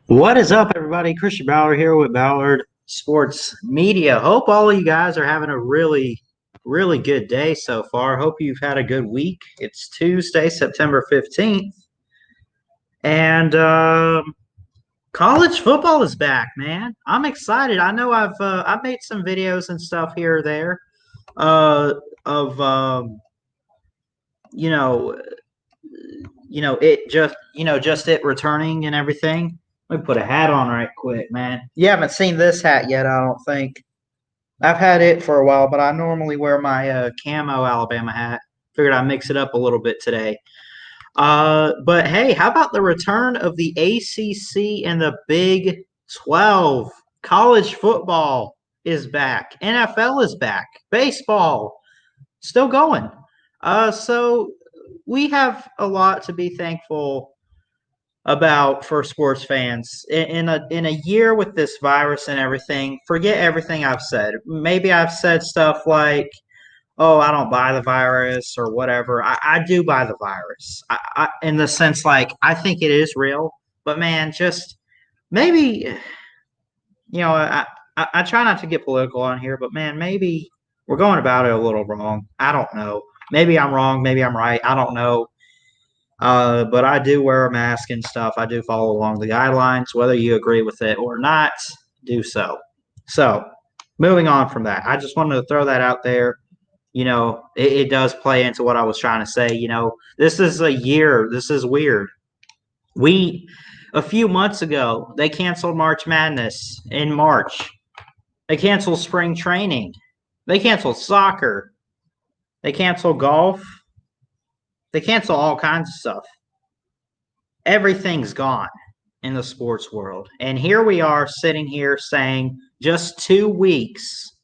What is up, everybody? Christian Ballard here with Ballard Sports Media. Hope all of you guys are having a really good day so far. Hope you've had a good week. It's Tuesday, September 15th, and college football is back, man. I'm excited. I know I've made some videos and stuff here or there of you know just it returning and everything. Let me put a hat on right quick, man. You haven't seen this hat yet, I don't think. I've had it for a while, but I normally wear my camo Alabama hat. Figured I'd mix it up a little bit today. But hey, how about the return of the ACC and the Big 12? College football is back. NFL is back. Baseball still going. So we have a lot to be thankful about for sports fans in a year with this virus and everything. Forget everything I've said. Maybe I've said stuff like, "Oh, I don't buy the virus" or whatever. I do buy the virus. In the sense like I think it is real, but man, just maybe I try not to get political on here, but man, maybe we're going about it a little wrong. I don't know. Maybe I'm wrong. Maybe I'm right. I don't know. But I do wear a mask and stuff. I do follow along the guidelines. Whether you agree with it or not, do so. So, moving on from that, I just wanted to throw that out there. It does play into what I was trying to say. This is a year. This is weird. A few months ago, they canceled March Madness in March. They canceled spring training. They canceled soccer. They canceled golf. They cancel all kinds of stuff. Everything's gone in the sports world. And here we are sitting here saying just 2 weeks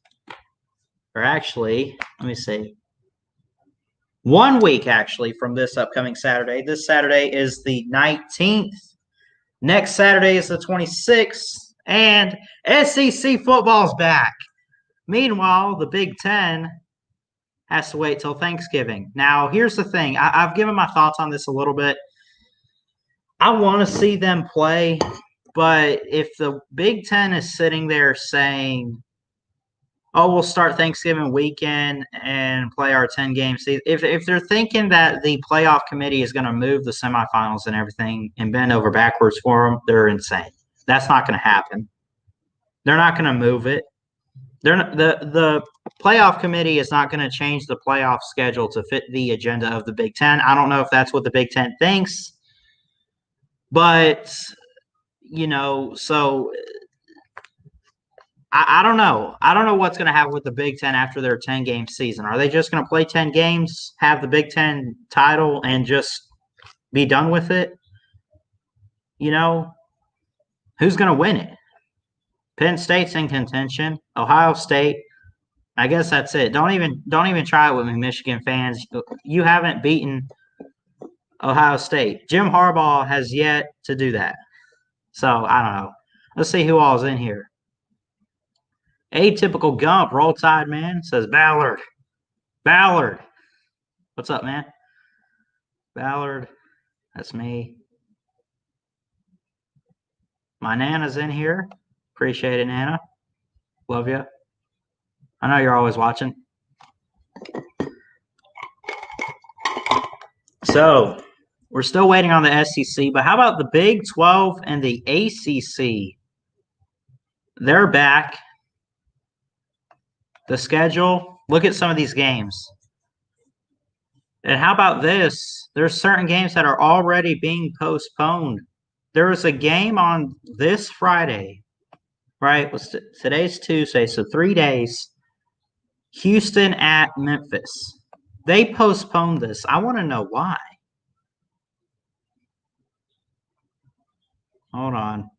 or actually, let me see. 1 week actually from this upcoming Saturday. This Saturday is the 19th. Next Saturday is the 26th, and SEC football's back. Meanwhile, the Big Ten has to wait till Thanksgiving. Now, here's the thing. I've given my thoughts on this a little bit. I want to see them play, but if the Big Ten is sitting there saying, oh, we'll start Thanksgiving weekend and play our 10-game season. If they're thinking that the playoff committee is going to move the semifinals and everything and bend over backwards for them, they're insane. That's not going to happen. They're not going to move it. The playoff committee is not going to change the playoff schedule to fit the agenda of the Big Ten. I don't know if that's what the Big Ten thinks, but so I don't know. I don't know what's going to happen with the Big Ten after their 10-game season. Are they just going to play 10 games, have the Big Ten title, and just be done with it? Who's going to win it? Penn State's in contention. Ohio State. I guess that's it. Don't even try it with me, Michigan fans. You haven't beaten Ohio State. Jim Harbaugh has yet to do that. So I don't know. Let's see who all's in here. Atypical Gump, roll tide, man, says Ballard. Ballard. What's up, man? Ballard. That's me. My Nana's in here. Appreciate it, Nana. Love you. I know you're always watching. So, we're still waiting on the SEC, but how about the Big 12 and the ACC? They're back. The schedule, look at some of these games. And how about this? There's certain games that are already being postponed. There was a game on this Friday, right? Today's Tuesday, so 3 days. Houston at Memphis. They postponed this. I want to know why. Hold on.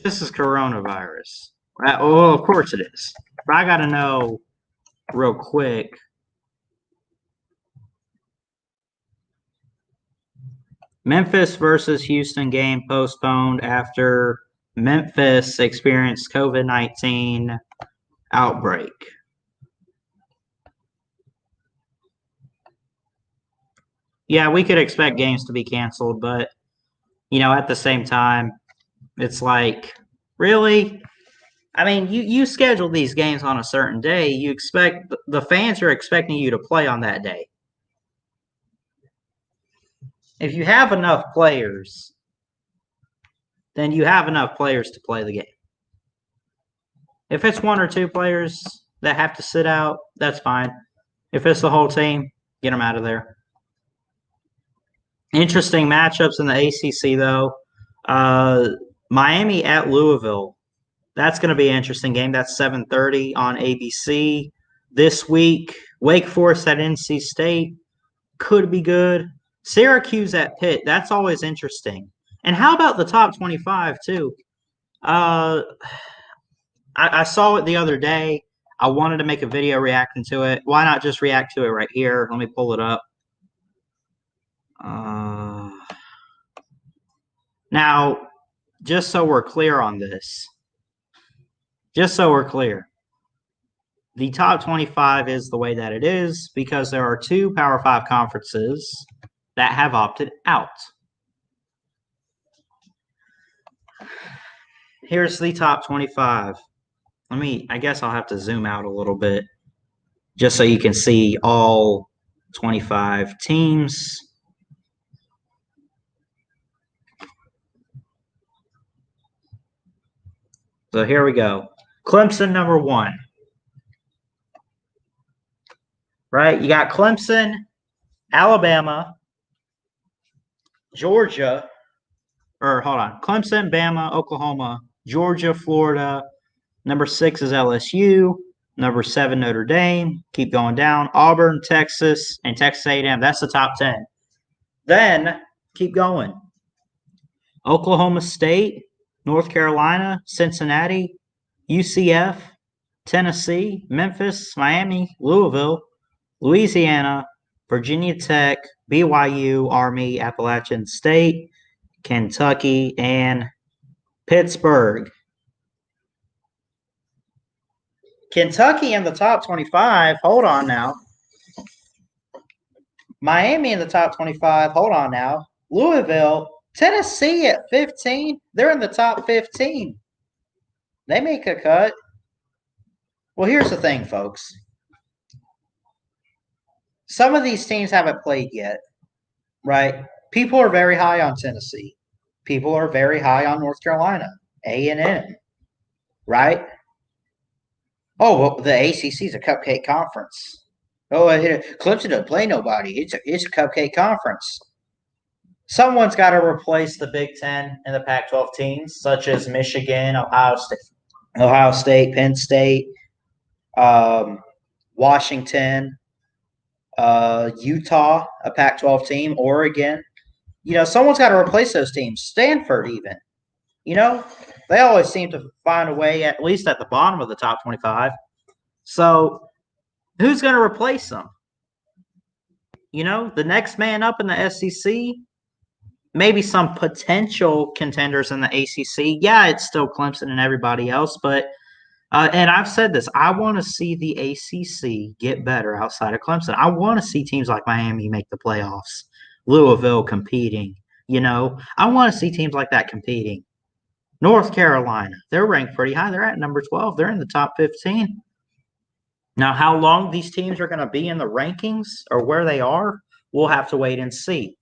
This is coronavirus. Right? Oh, of course it is. But I got to know real quick. Memphis versus Houston game postponed after Memphis experienced COVID-19 outbreak. Yeah, we could expect games to be canceled, but, at the same time, it's like, really? I mean, you schedule these games on a certain day. You expect the fans are expecting you to play on that day. If you have enough players, then you have enough players to play the game. If it's 1 or 2 players that have to sit out, that's fine. If it's the whole team, get them out of there. Interesting matchups in the ACC, though. Miami at Louisville. That's going to be an interesting game. That's 7:30 on ABC this week. Wake Forest at NC State could be good. Syracuse at Pitt. That's always interesting. And how about the top 25 too? I saw it the other day. I wanted to make a video reacting to it. Why not just react to it right here? Let me pull it up. Now, just so we're clear on this, the top 25 is the way that it is because there are 2 Power 5 conferences that have opted out. Here's the top 25. I guess I'll have to zoom out a little bit just so you can see all 25 teams. So here we go. Clemson, number 1. Right? You got Clemson, Alabama, Georgia, Clemson, Bama, Oklahoma, Georgia, Florida. Number 6 is LSU. Number 7, Notre Dame. Keep going down. Auburn, Texas, and Texas A&M. That's the top 10. Then, keep going. Oklahoma State, North Carolina, Cincinnati, UCF, Tennessee, Memphis, Miami, Louisville, Louisiana, Virginia Tech, BYU, Army, Appalachian State, Kentucky, and Pittsburgh. Kentucky in the top 25. Hold on now. Miami in the top 25. Hold on now. Louisville, Tennessee at 15. They're in the top 15. They make a cut. Well, here's the thing, folks. Some of these teams haven't played yet, right? People are very high on Tennessee. People are very high on North Carolina, A&M, right? Oh, well, the ACC is a cupcake conference. Oh, Clemson doesn't play nobody. It's a cupcake conference. Someone's got to replace the Big Ten and the Pac-12 teams, such as Michigan, Ohio State, Penn State, Washington, Utah, a Pac-12 team, Oregon. Someone's got to replace those teams. Stanford, even. They always seem to find a way, at least at the bottom of the top 25. So, who's going to replace them? The next man up in the SEC, maybe some potential contenders in the ACC. Yeah, it's still Clemson and everybody else, but and I've said this, I want to see the ACC get better outside of Clemson. I want to see teams like Miami make the playoffs, Louisville competing. I want to see teams like that competing. North Carolina, they're ranked pretty high. They're at number 12. They're in the top 15. Now, how long these teams are going to be in the rankings or where they are, we'll have to wait and see.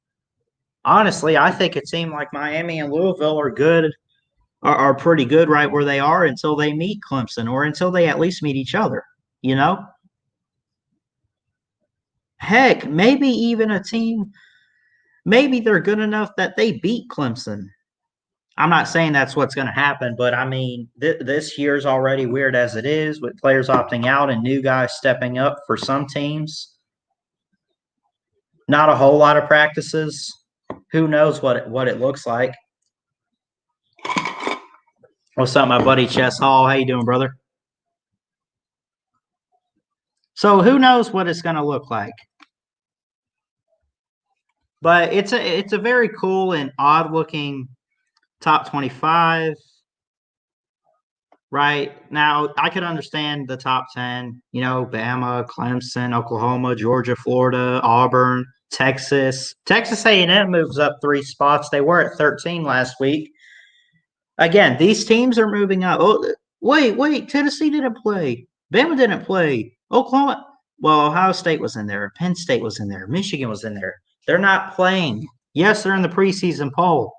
Honestly, I think a team like Miami and Louisville are good, are pretty good right where they are until they meet Clemson or until they at least meet each other, Heck, maybe even a team, maybe they're good enough that they beat Clemson. I'm not saying that's what's going to happen, but I mean, this year's already weird as it is with players opting out and new guys stepping up for some teams. Not a whole lot of practices. Who knows what it looks like? What's up, my buddy Chess Hall? How you doing, brother? So who knows what it's going to look like? But it's a very cool and odd looking top 25. Right now, I could understand the top 10. Bama, Clemson, Oklahoma, Georgia, Florida, Auburn, Texas. Texas A&M moves up 3 spots. They were at 13 last week. Again, these teams are moving up. Oh, wait. Tennessee didn't play. Bama didn't play. Oklahoma. Well, Ohio State was in there. Penn State was in there. Michigan was in there. They're not playing. Yes, they're in the preseason poll.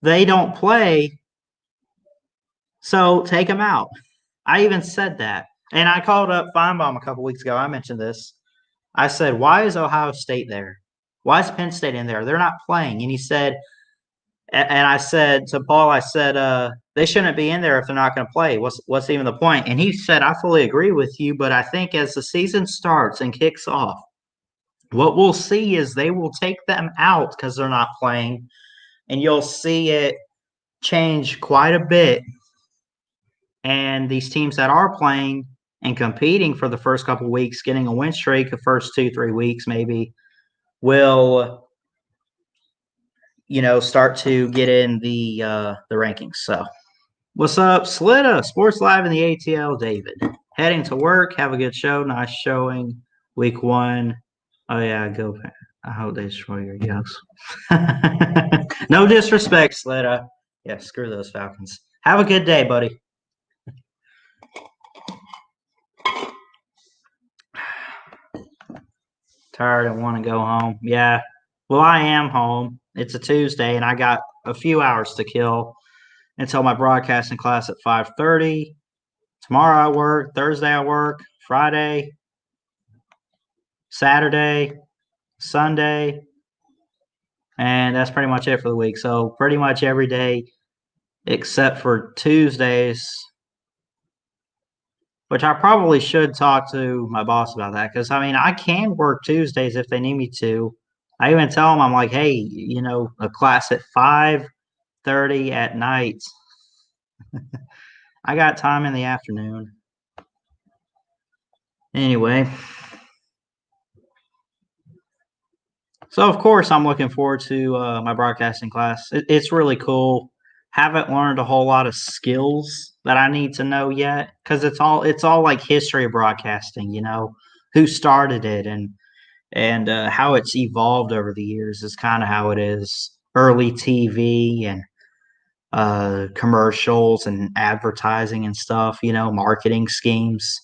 They don't play, so take them out. I even said that. And I called up Feinbaum a couple weeks ago. I mentioned this. I said, why is Ohio State there? Why is Penn State in there? They're not playing. And he said, and I said to Paul, I said, they shouldn't be in there if they're not going to play. What's even the point? And he said, I fully agree with you, but I think as the season starts and kicks off, what we'll see is they will take them out because they're not playing, and you'll see it change quite a bit. And these teams that are playing and competing for the first couple of weeks, getting a win streak the first 2-3 weeks maybe, will start to get in the rankings. So, what's up, Slitta? Sports Live in the ATL, David. Heading to work. Have a good show. Nice showing. Week 1. Oh yeah, go. I hope they destroy your yokes. No disrespect, Slitta. Yeah, screw those Falcons. Have a good day, buddy. Tired and want to go home. Yeah. Well, I am home. It's a Tuesday, and I got a few hours to kill until my broadcasting class at 5:30. Tomorrow I work. Thursday I work. Friday, Saturday, Sunday, and that's pretty much it for the week. So pretty much every day except for Tuesdays, which I probably should talk to my boss about that because, I mean, I can work Tuesdays if they need me to. I even tell them, I'm like, hey, a class at 5:30 at night. I got time in the afternoon. Anyway. So, of course, I'm looking forward to my broadcasting class. It's really cool. Haven't learned a whole lot of skills that I need to know yet because it's all like history of broadcasting. Who started it and how it's evolved over the years is kind of how it is. Early TV and commercials and advertising and stuff. Marketing schemes.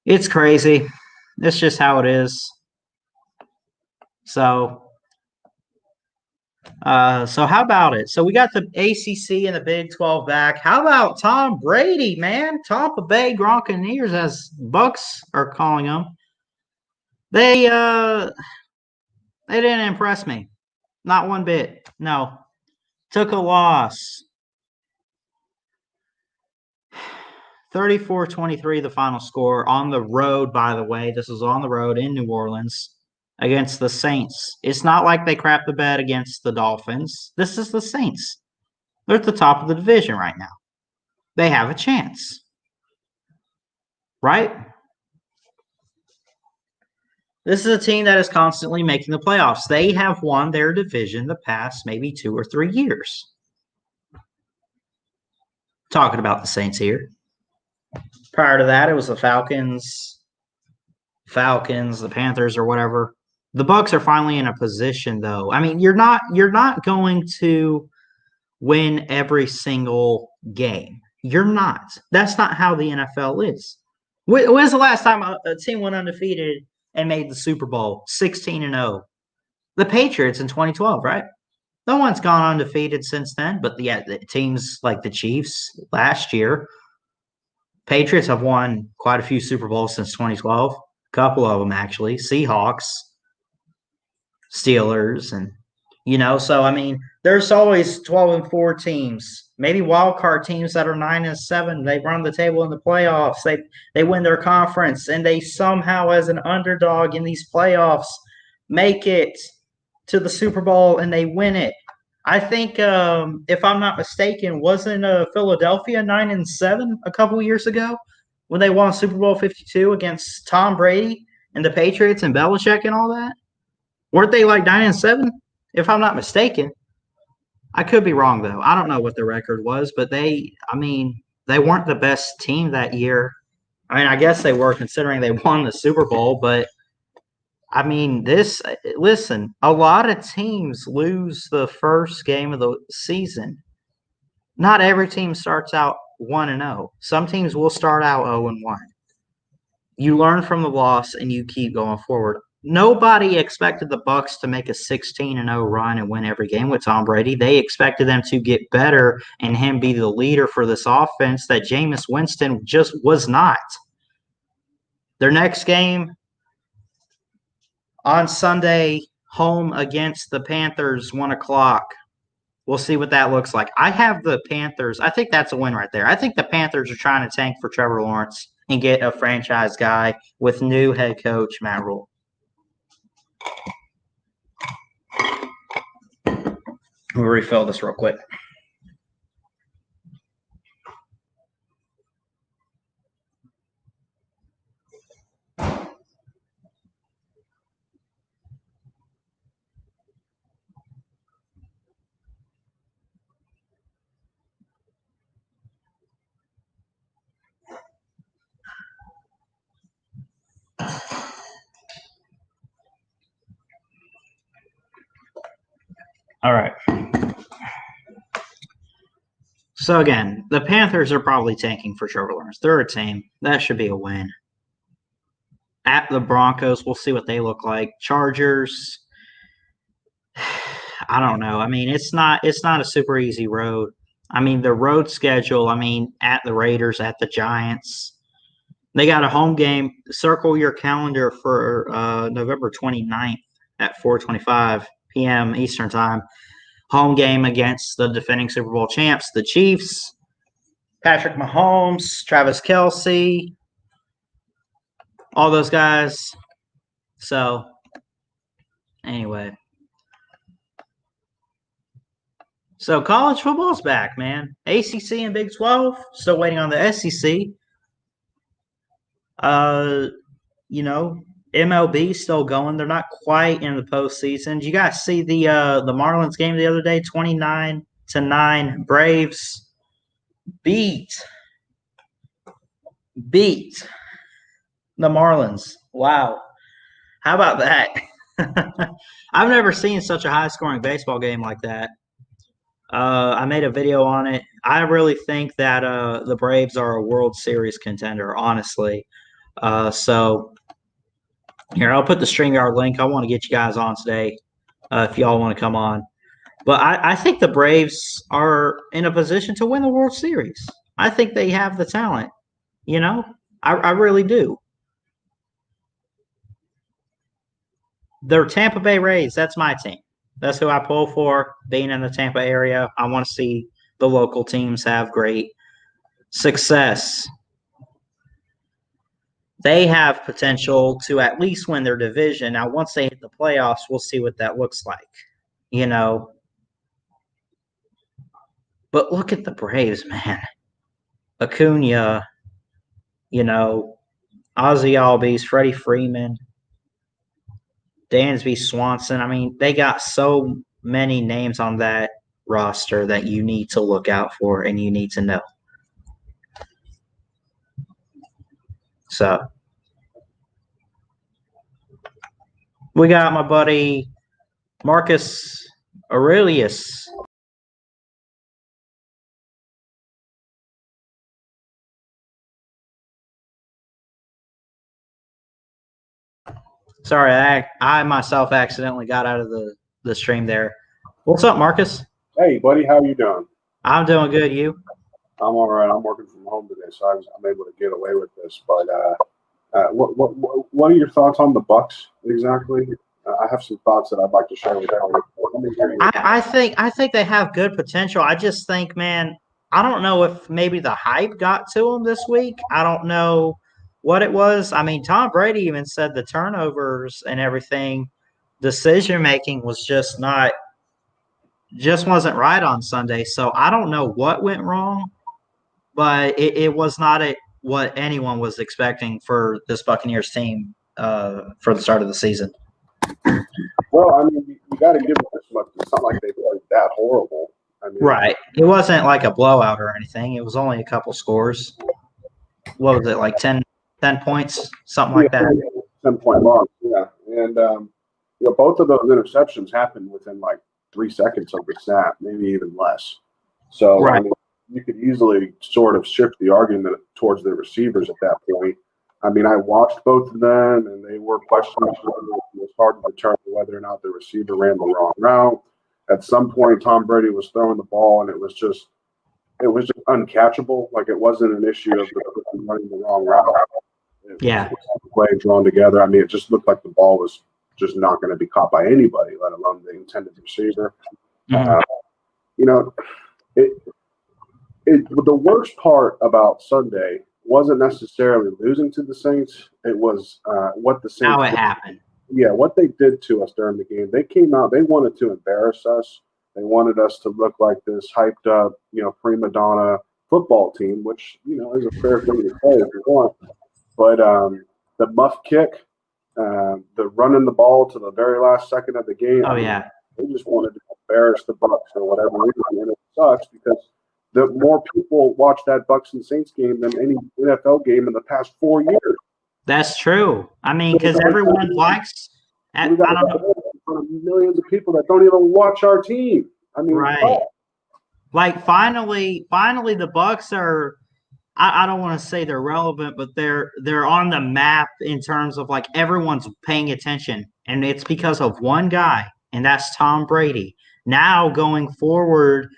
It's crazy. It's just how it is. So how about it? So we got the ACC and the Big 12 back. How about Tom Brady, man? Tampa Bay Gronkaneers, as Bucks are calling them. They didn't impress me, not one bit. No, took a loss. 34-23, the final score on the road. By the way, this was on the road in New Orleans against the Saints. It's not like they crapped the bed against the Dolphins. This is the Saints. They're at the top of the division right now. They have a chance, right? This is a team that is constantly making the playoffs. They have won their division the past maybe 2 or 3 years. Talking about the Saints here. Prior to that, it was the Falcons, the Panthers, or whatever. The Bucks are finally in a position, though. I mean, you're not going to win every single game. You're not. That's not how the NFL is. When's the last time a team went undefeated and made the Super Bowl 16-0? The Patriots in 2012, right? No one's gone undefeated since then, but the teams like the Chiefs last year, Patriots have won quite a few Super Bowls since 2012. A couple of them, actually. Seahawks, Steelers, and so I mean, there's always 12-4 teams, maybe wild card teams that are 9-7. They run the table in the playoffs. They win their conference, and they somehow, as an underdog in these playoffs, make it to the Super Bowl and they win it. I think, if I'm not mistaken, wasn't Philadelphia 9-7 a couple years ago when they won Super Bowl 52 against Tom Brady and the Patriots and Belichick and all that? Weren't they like 9-7? If I'm not mistaken. I could be wrong though. I don't know what the record was, but they weren't the best team that year. I mean, I guess they were considering they won the Super Bowl, but I mean, listen, a lot of teams lose the first game of the season. Not every team starts out 1-0. Some teams will start out 0-1. You learn from the loss and you keep going forward. Nobody expected the Bucks to make a 16-0 run and win every game with Tom Brady. They expected them to get better and him be the leader for this offense that Jameis Winston just was not. Their next game on Sunday, home against the Panthers, 1 o'clock. We'll see what that looks like. I have the Panthers. I think that's a win right there. I think the Panthers are trying to tank for Trevor Lawrence and get a franchise guy with new head coach Matt Rule. We'll refill this real quick. All right. So again, the Panthers are probably tanking for Trevor Lawrence. They're a team. That should be a win. At the Broncos, we'll see what they look like. Chargers, I don't know. I mean, it's not a super easy road. I mean, the road schedule, at the Raiders, at the Giants. They got a home game. Circle your calendar for November 29th at 4:25 p.m. Eastern Time. Home game against the defending Super Bowl champs, the Chiefs. Patrick Mahomes, Travis Kelce, all those guys. So, anyway. So college football's back, man. ACC and Big 12, still waiting on the SEC. Uh, you know, MLB still going. They're not quite in the postseason. Did you guys see the Marlins game the other day? 29-9. Braves beat the Marlins. Wow. How about that? I've never seen such a high scoring baseball game like that. I made a video on it. I really think that the Braves are a World Series contender, honestly. So here, I'll put the StreamYard link. I want to get you guys on today if y'all want to come on. But I think the Braves are in a position to win the World Series. I think they have the talent. You know, I really do. They're Tampa Bay Rays. That's my team. That's who I pull for. Being in the Tampa area, I want to see the local teams have great success. They have potential to at least win their division. Now, once they hit the playoffs, we'll see what that looks like. You know, but look at the Braves, man. Acuna, Ozzy Albies, Freddie Freeman, Dansby Swanson. I mean, they got so many names on that roster that you need to look out for and you need to know. So we got my buddy Marcus Aurelius. Sorry, I myself accidentally got out of the stream there. What's up, Marcus? Hey, buddy, how you doing? I'm doing good. You? I'm all right. I'm working from home today, so I'm able to get away with this. But what are your thoughts on the Bucks exactly? I have some thoughts that I'd like to share with you. Let me hear you. I think they have good potential. I just think, man, I don't know if maybe the hype got to them this week. I don't know what it was. I mean, Tom Brady even said the turnovers and everything, decision making was just wasn't right on Sunday. So I don't know what went wrong, but it was not what anyone was expecting for this Buccaneers team for the start of the season. Well, I mean, you got to give it this much. It's not like they were that horrible. I mean, Right. It wasn't like a blowout or anything. It was only a couple scores. What was it, like 10 points, something like that? 10-point loss, yeah. And, both of those interceptions happened within like 3 seconds of the snap, maybe even less. So, Right. I mean, you could easily sort of shift the argument towards the receivers at that point. I mean, I watched both of them, and they were questionable. It was hard to determine whether or not the receiver ran the wrong route. At some point, Tom Brady was throwing the ball, and it was just uncatchable. Like, it wasn't an issue of the person running the wrong route. Yeah. The play drawn together. I mean, it just looked like the ball was just not going to be caught by anybody, let alone the intended receiver. Mm-hmm. The worst part about Sunday wasn't necessarily losing to the Saints. It was what the Saints. How it happened. Yeah, what they did to us during the game. They came out. They wanted to embarrass us. They wanted us to look like this hyped up, prima donna football team, which is a fair thing to say if you want. But the muff kick, the running the ball to the very last second of the game. Oh, yeah. They just wanted to embarrass the Bucs for whatever reason, and it sucks because the more people watch that Bucs and Saints game than any NFL game in the past 4 years. That's true. I mean, because everyone likes. I don't know. Millions of people that don't even watch our team. I mean, right. Like finally, the Bucs are. I don't want to say they're relevant, but they're on the map in terms of like everyone's paying attention, and it's because of one guy, and that's Tom Brady. Now going forward,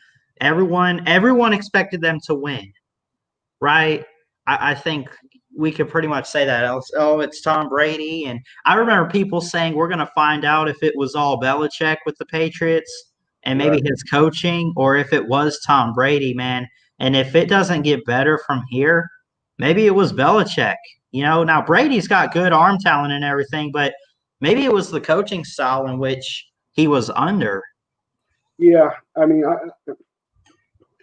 everyone expected them to win, right? I think we could pretty much say that. Oh, it's Tom Brady, and I remember people saying we're going to find out if it was all Belichick with the Patriots and maybe his coaching, or if it was Tom Brady, man. And if it doesn't get better from here, maybe it was Belichick. Now Brady's got good arm talent and everything, but maybe it was the coaching style in which he was under. Yeah, I mean,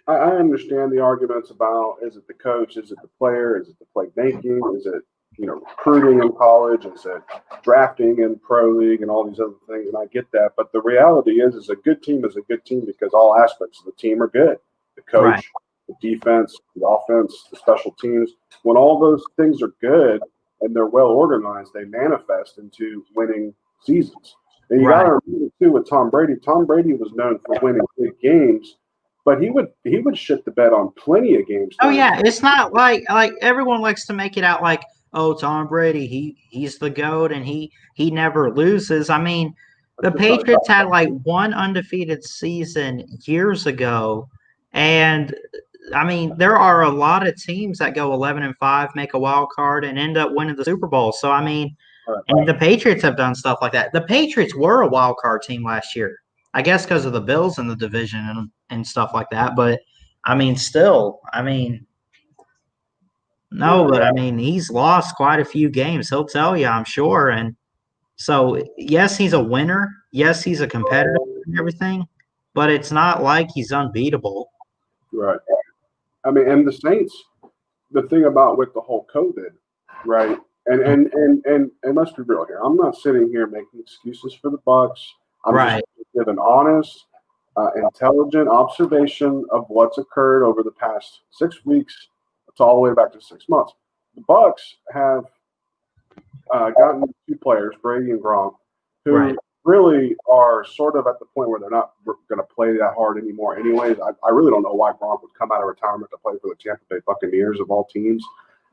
I understand the arguments about, is it the coach, is it the player, is it the play making, is it recruiting in college, is it drafting in pro league, and all these other things, and I get that. But the reality is a good team is a good team because all aspects of the team are good. The Right. coach, the defense, the offense, the special teams. When all those things are good and they're well organized, they manifest into winning seasons. And you got Right. to remember too with Tom Brady. Tom Brady was known for winning big games, but he would shit the bed on plenty of games Oh during. yeah, it's not like everyone likes to make it out like, oh, Tom Brady, he's the GOAT and he never loses. I mean, the That's just not Patriots had like one undefeated season years ago, and I mean, there are a lot of teams that go 11-5, make a wild card, and end up winning the Super Bowl. So I mean, and the Patriots have done stuff like that. The Patriots were a wild card team last year, I guess, because of the Bills in the division and stuff like that. But I mean, still, I mean, no, but I mean, he's lost quite a few games. He'll tell you, I'm sure. And so, yes, he's a winner. Yes, he's a competitor and everything, but it's not like he's unbeatable. right. I mean, and the Saints, the thing about with the whole COVID, right? And let's be real here. I'm not sitting here making excuses for the Bucks. I'm Right. just give an honest, intelligent observation of what's occurred over the past 6 weeks. It's all the way back to 6 months. The Bucks have gotten two players, Brady and Gronk, who Right. really are sort of at the point where they're not going to play that hard anymore. Anyways, I really don't know why Gronk would come out of retirement to play for the Tampa Bay Buccaneers of all teams.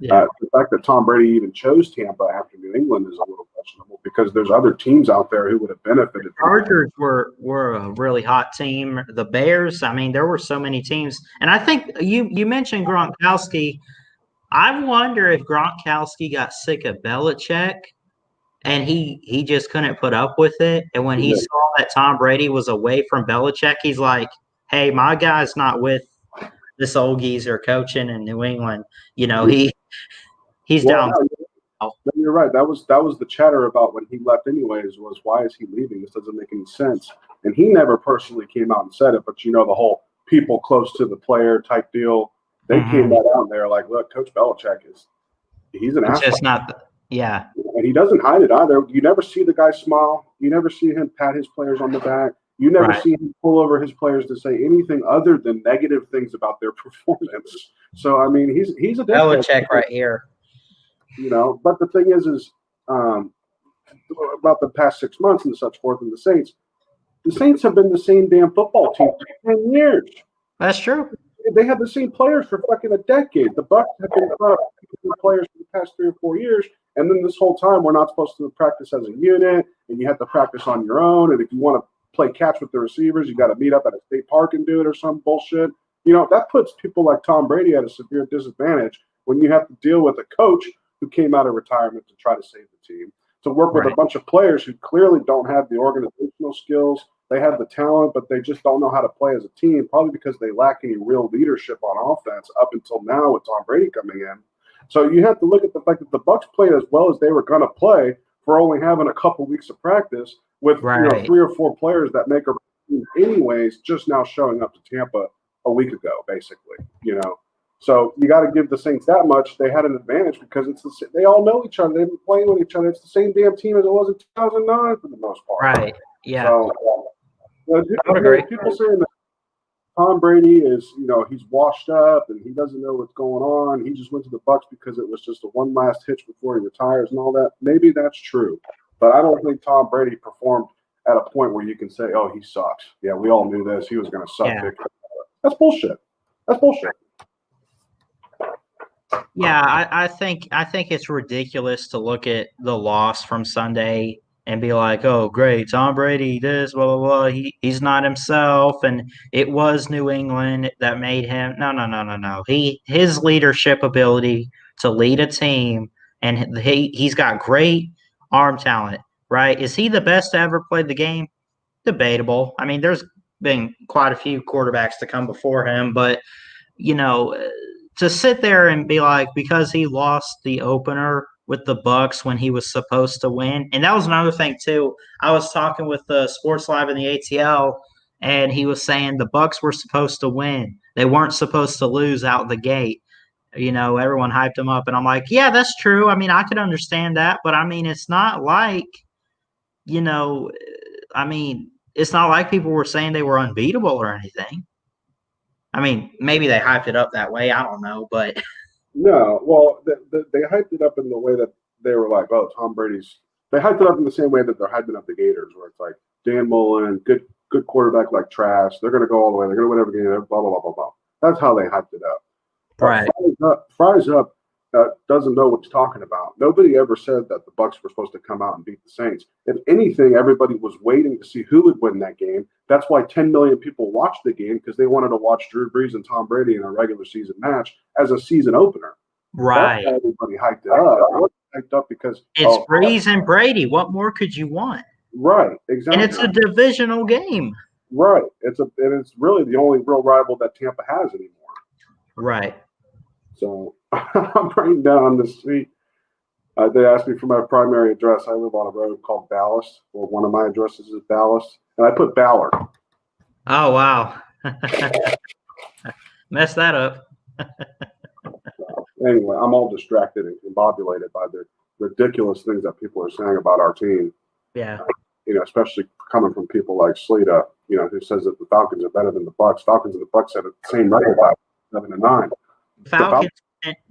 Yeah. The fact that Tom Brady even chose Tampa after New England is a little questionable because there's other teams out there who would have benefited. Chargers were a really hot team. The Bears, I mean, there were so many teams. And I think you mentioned Gronkowski. I wonder if Gronkowski got sick of Belichick and he just couldn't put up with it. And when he saw that Tom Brady was away from Belichick, he's like, "Hey, my guy's not with this old geezer coaching in New England. He's down." No, you're right. That was the chatter about when he left. Anyways, was why is he leaving? This doesn't make any sense. And he never personally came out and said it, but the whole people close to the player type deal. They came out and they're like, "Look, Coach Belichick he's an It's asshole." just not. Yeah. And he doesn't hide it either. You never see the guy smile. You never see him pat his players on the back. You never see him pull over his players to say anything other than negative things about their performance. So I mean, he's a Belichick right here. But the thing is about the past 6 months and such forth, and the Saints have been the same damn football team for 10 years. That's true. They have the same players for fucking a decade. The Bucs have been players for the past 3 or 4 years, and then this whole time we're not supposed to practice as a unit, and you have to practice on your own. And if you want to play catch with the receivers, you got to meet up at a state park and do it or some bullshit. That puts people like Tom Brady at a severe disadvantage when you have to deal with a coach who came out of retirement to try to save the team, to work with a bunch of players who clearly don't have the organizational skills. They have the talent, but they just don't know how to play as a team, probably because they lack any real leadership on offense up until now with Tom Brady coming in. So you have to look at the fact that the Bucs played as well as they were going to play for only having a couple weeks of practice with 3 or 4 players that make a team anyways, just now showing up to Tampa a week ago, basically. So you got to give the Saints that much. They had an advantage because they all know each other. They've been playing with each other. It's the same damn team as it was in 2009 for the most part. Right. Yeah. So, people saying that Tom Brady is, he's washed up and he doesn't know what's going on. He just went to the Bucs because it was just a one last hitch before he retires and all that. Maybe that's true, but I don't think Tom Brady performed at a point where you can say, "Oh, he sucks." Yeah, we all knew this. He was going to suck. Yeah. That's bullshit. That's bullshit. Yeah, I think it's ridiculous to look at the loss from Sunday and be like, "Oh, great, Tom Brady, this, blah, blah, blah. He's not himself, and it was New England that made him." No. His leadership ability to lead a team, and he's got great arm talent, right? Is he the best to ever play the game? Debatable. I mean, there's been quite a few quarterbacks to come before him, but, to sit there and be like, because he lost the opener with the Bucs when he was supposed to win. And that was another thing too. I was talking with the Sports Live in the ATL, and he was saying the Bucks were supposed to win. They weren't supposed to lose out the gate. Everyone hyped him up, and I'm like, yeah, that's true. I mean, I could understand that, but I mean, it's not like, it's not like people were saying they were unbeatable or anything. I mean, maybe they hyped it up that way. I don't know, but no, well, they hyped it up in the way that they were like, oh, Tom Brady's. They hyped it up in the same way that they're hyping up the Gators, where it's like Dan Mullen, good quarterback like trash. They're going to go all the way. They're going to win every game. Blah blah blah blah blah. That's how they hyped it up. right. Fries up doesn't know what he's talking about. Nobody ever said that the Bucks were supposed to come out and beat the Saints. If anything, everybody was waiting to see who would win that game. That's why 10 million people watched the game, because they wanted to watch Drew Brees and Tom Brady in a regular season match as a season opener. Right. That's why everybody hyped it up. It wasn't hyped up because it's Brees and Brady. What more could you want? Right, exactly. And it's a divisional game. Right. It's really the only real rival that Tampa has anymore. Right. So I'm writing down on the street. They asked me for my primary address. I live on a road called Dallas. Well, one of my addresses is Dallas, and I put Ballard. Oh, wow. Messed that up. Anyway, I'm all distracted and combobulated by the ridiculous things that people are saying about our team. Yeah. Especially coming from people like Slita, who says that the Falcons are better than the Bucks. Falcons and the Bucks had the same record, 7-9.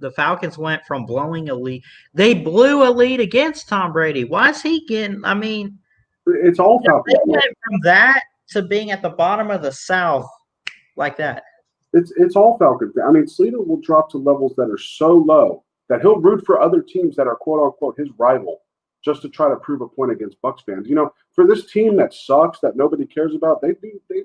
The Falcons went from blowing a lead. They blew a lead against Tom Brady. Why is he getting? I mean, it's all Falcons. They went from that to being at the bottom of the South like that. It's all Falcons. I mean, Slita will drop to levels that are so low that he'll root for other teams that are quote unquote his rival, just to try to prove a point against Bucks fans. For this team that sucks, that nobody cares about, they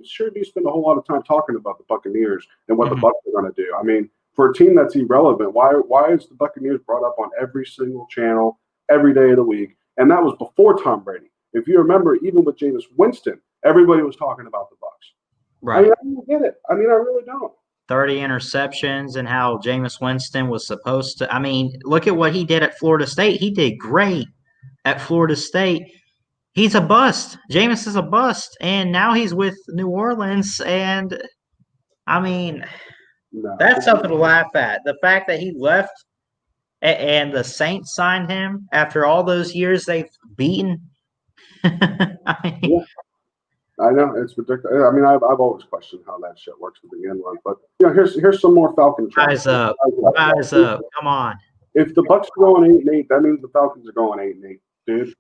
sure do spend a whole lot of time talking about the Buccaneers and what the Bucks are going to do. I mean, for a team that's irrelevant, why is the Buccaneers brought up on every single channel every day of the week? And that was before Tom Brady. If you remember, even with Jameis Winston, everybody was talking about the Bucks. Right. I don't get it. I really don't. 30 interceptions and how Jameis Winston was supposed to. I mean, look at what he did at Florida State. He did great at Florida State. He's a bust. Jameis is a bust. And now he's with New Orleans. And, I mean, that's something to laugh at. The fact that he left and the Saints signed him after all those years they've beaten. I know, it's ridiculous. I mean, I've always questioned how that shit works to begin with. But here's some more Falcon trends. Rise up. Come on. If the Bucks are going 8-8, that means the Falcons are going 8-8, dude.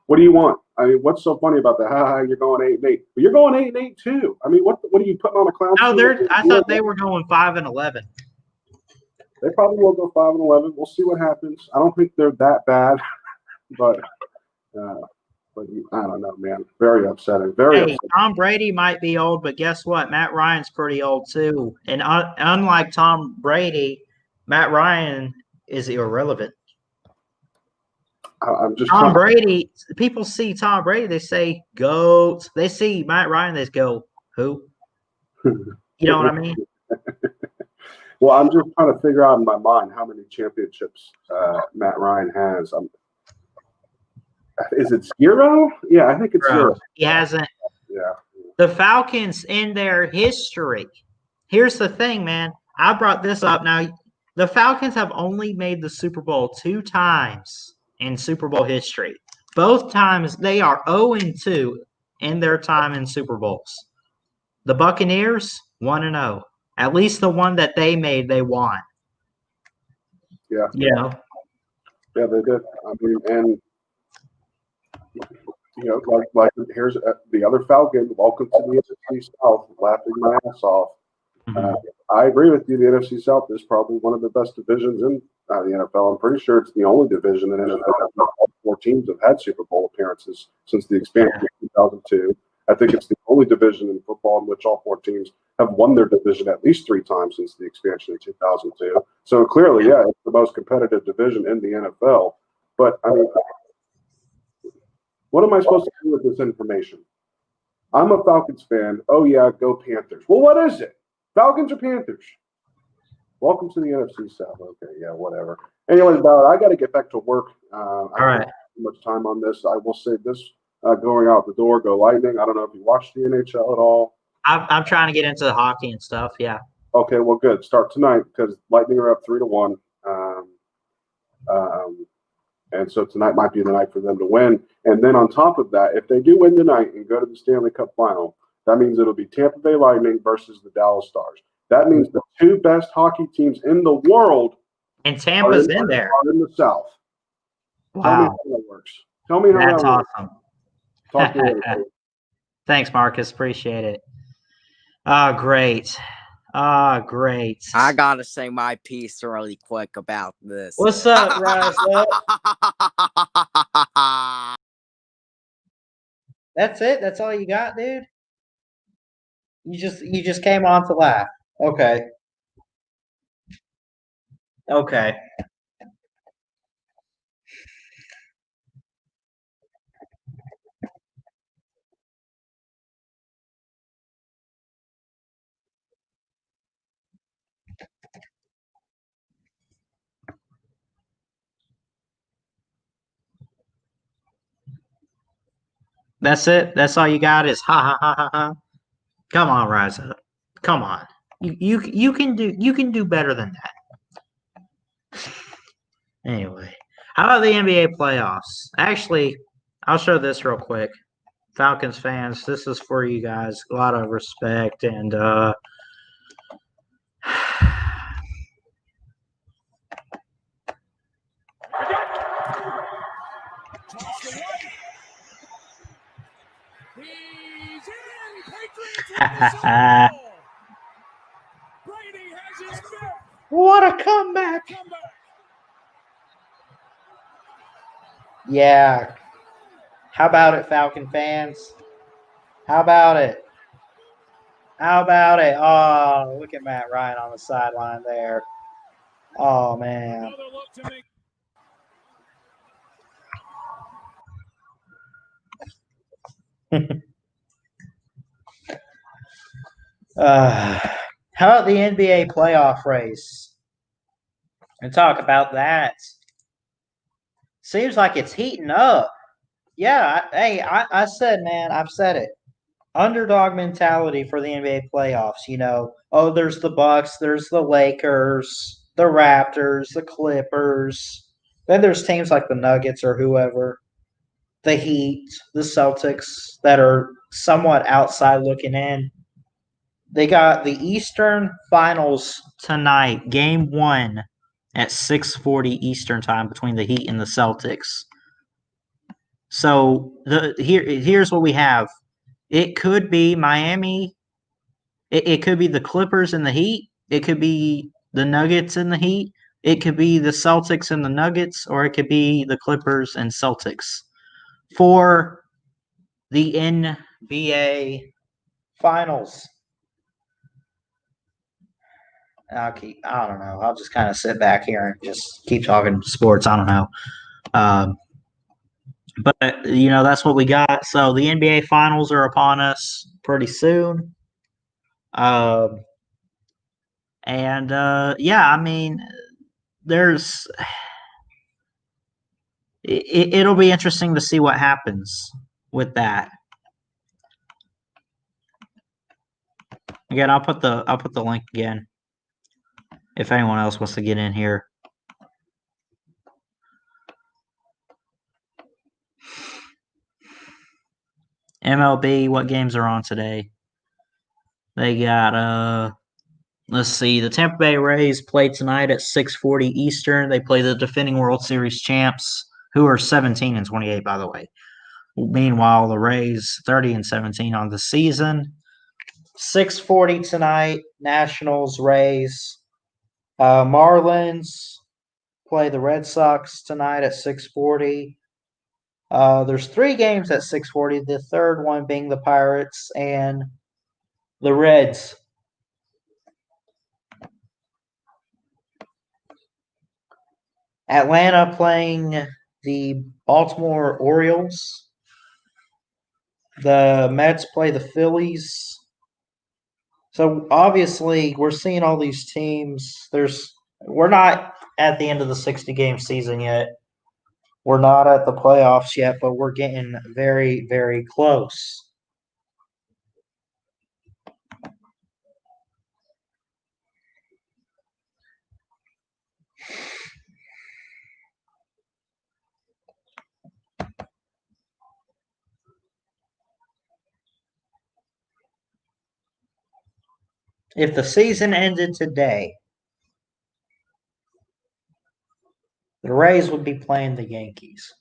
What do you want? I mean, what's so funny about that? You're going 8-8, but you're going 8-8 too. I mean, what are you putting on a clown? No, I thought they were going 5-11. They probably will go 5-11. We'll see what happens. I don't think they're that bad, but I don't know, man. Very upsetting. Upsetting. Tom Brady might be old, but guess what? Matt Ryan's pretty old too. And unlike Tom Brady, Matt Ryan is irrelevant. Tom Brady, people see Tom Brady, they say GOAT. They see Matt Ryan, they go, who? You know what I mean? Well, I'm just trying to figure out in my mind how many championships Matt Ryan has. Is it 0? Yeah, I think it's 0. He hasn't. Yeah. The Falcons in their history. Here's the thing, man. I brought this up. Now, the Falcons have only made the Super Bowl 2 times in Super Bowl history. Both times they are 0-2 in their time in Super Bowls. The Buccaneers 1-0. At least the one that they made, they won. Yeah. Yeah, they did. I mean, and like here's the other Falcon. Welcome to the NFC South. Laughing my ass off. Mm-hmm. I agree with you. The NFC South is probably one of the best divisions in the NFL. I'm pretty sure it's the only division in NFL. All 4 teams have had Super Bowl appearances since the expansion in 2002. I think it's the only division in football in which all 4 teams have won their division at least 3 times since the expansion in 2002. So clearly, yeah, it's the most competitive division in the NFL. But I mean, what am I supposed to do with this information? I'm a Falcons fan. Oh yeah, go Panthers. Well, what is it? Falcons or Panthers? Welcome to the NFC South. Okay, yeah, whatever. Anyways, I got to get back to work. All right. Too much time on this. I will say this. going out the door. Go Lightning. I don't know if you watch the NHL at all. I'm trying to get into the hockey and stuff. Yeah. Okay, well, good. Start tonight because Lightning are up 3-1. And so tonight might be the night for them to win. And then on top of that, if they do win tonight and go to the Stanley Cup final, that means it'll be Tampa Bay Lightning versus the Dallas Stars. That means the two best hockey teams in the world and Tampa's in there. Are in the South. Wow. Tell me how that works. Tell me how that's that works. Awesome. Talk to you later. Thanks, Marcus. Appreciate it. Great. Great. I gotta say my piece really quick about this. What's up, Rise Up? That's it? That's all you got, dude? You just came on to laugh. Okay. Okay. That's it? That's all you got is ha ha ha ha ha. Come on, Rise Up. Come on. You can do better than that. Anyway, how about the NBA playoffs? Actually, I'll show this real quick. Falcons fans, this is for you guys. A lot of respect and what a comeback! Yeah. How about it, Falcon fans? How about it? How about it? Oh, look at Matt Ryan on the sideline there. Oh, man. How about the NBA playoff race? And talk about that. Seems like it's heating up. Yeah, I said, man, I've said it. Underdog mentality for the NBA playoffs. You know, oh, there's the Bucks, there's the Lakers, the Raptors, the Clippers. Then there's teams like the Nuggets or whoever, the Heat, the Celtics that are somewhat outside looking in. They got the Eastern Finals tonight, Game 1 at 6:40 Eastern Time between the Heat and the Celtics. So here's what we have. It could be Miami. It could be the Clippers and the Heat. It could be the Nuggets and the Heat. It could be the Celtics and the Nuggets, or it could be the Clippers and Celtics for the NBA Finals. I don't know. I'll just kind of sit back here and just keep talking sports. I don't know. But, you know, that's what we got. So the NBA Finals are upon us pretty soon. Yeah, I mean, it'll be interesting to see what happens with that. Again, I'll put the link again if anyone else wants to get in here. MLB, what games are on today? They got let's see, the Tampa Bay Rays play tonight at 6:40 Eastern. They play the defending World Series champs, who are 17-28, by the way. Meanwhile, the Rays 30-17 on the season. 6:40 tonight, Nationals, Rays. Marlins play the Red Sox tonight at 6:40. There's 3 games at 6:40, the third one being the Pirates and the Reds. Atlanta playing the Baltimore Orioles. The Mets play the Phillies. So obviously we're seeing all these teams. We're not at the end of the 60-game season yet. We're not at the playoffs yet, but we're getting very, very close. If the season ended today, the Rays would be playing the Yankees.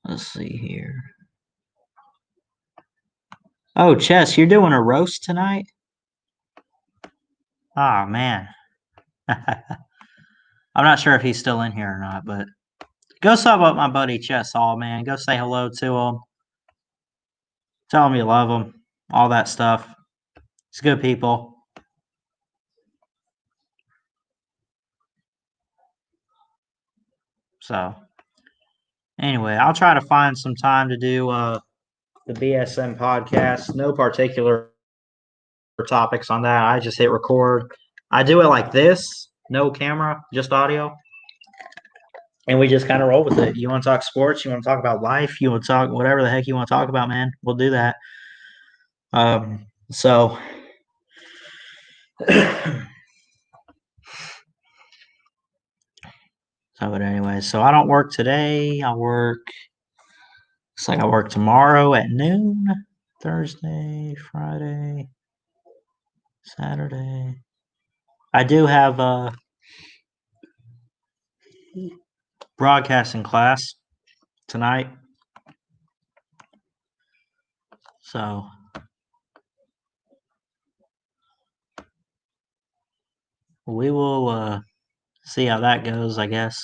Let's see here. Oh, Chess, you're doing a roast tonight? Oh, man. I'm not sure if he's still in here or not, but go sub up my buddy Chess Hall, man. Go say hello to him. Tell him you love him. All that stuff. He's good people. So, anyway, I'll try to find some time to do the BSM podcast. No particular topics on that. I just hit record. I do it like this, no camera, just audio. And we just kind of roll with it. You want to talk sports? You want to talk about life? You want to talk whatever the heck you want to talk about, man? We'll do that. So but anyway, so I don't work today. I work. Looks like I work tomorrow at noon. Thursday, Friday, Saturday. I do have a broadcasting class tonight. So we will see how that goes, I guess.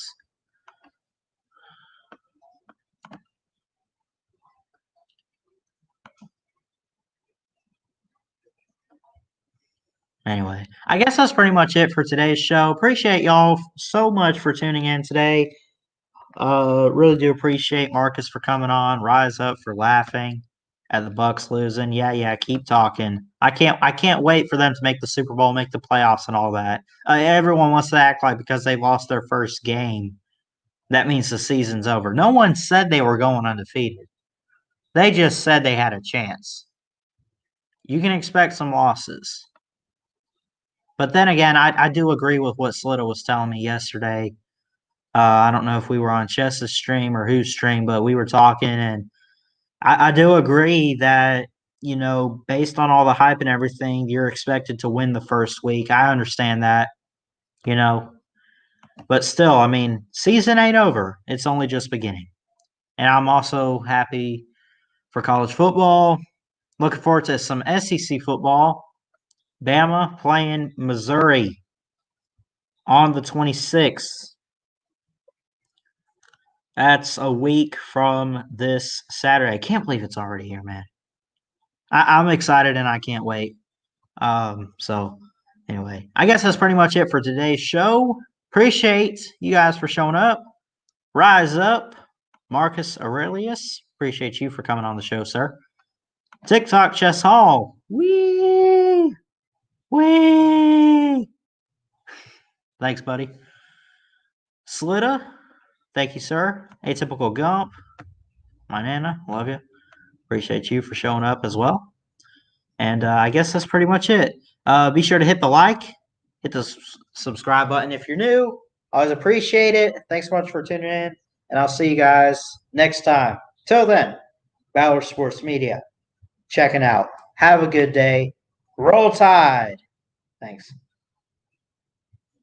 Anyway, I guess that's pretty much it for today's show. Appreciate y'all so much for tuning in today. Really do appreciate Marcus for coming on. Rise up for laughing at the Bucks losing. Yeah, keep talking. I can't wait for them to make the Super Bowl, make the playoffs, and all that. Everyone wants to act like because they lost their first game, that means the season's over. No one said they were going undefeated. They just said they had a chance. You can expect some losses. But then again, I do agree with what Slitta was telling me yesterday. I don't know if we were on Chess's stream or whose stream, but we were talking, and I do agree that, based on all the hype and everything, you're expected to win the first week. I understand that, but still, I mean, season ain't over. It's only just beginning. And I'm also happy for college football. Looking forward to some SEC football. Bama playing Missouri on the 26th. That's a week from this Saturday. I can't believe it's already here, man. I'm excited and I can't wait. So anyway, I guess that's pretty much it for today's show. Appreciate you guys for showing up. Rise up, Marcus Aurelius. Appreciate you for coming on the show, sir. TikTok Chess Hall. Wee! Thanks, buddy. Slitta. Thank you, sir. Atypical Gump. My Nana. Love you. Appreciate you for showing up as well. And I guess that's pretty much it. Be sure to hit the like, hit the subscribe button if you're new. Always appreciate it. Thanks so much for tuning in, and I'll see you guys next time. Till then, Ballard Sports Media, checking out. Have a good day. Roll Tide. Thanks.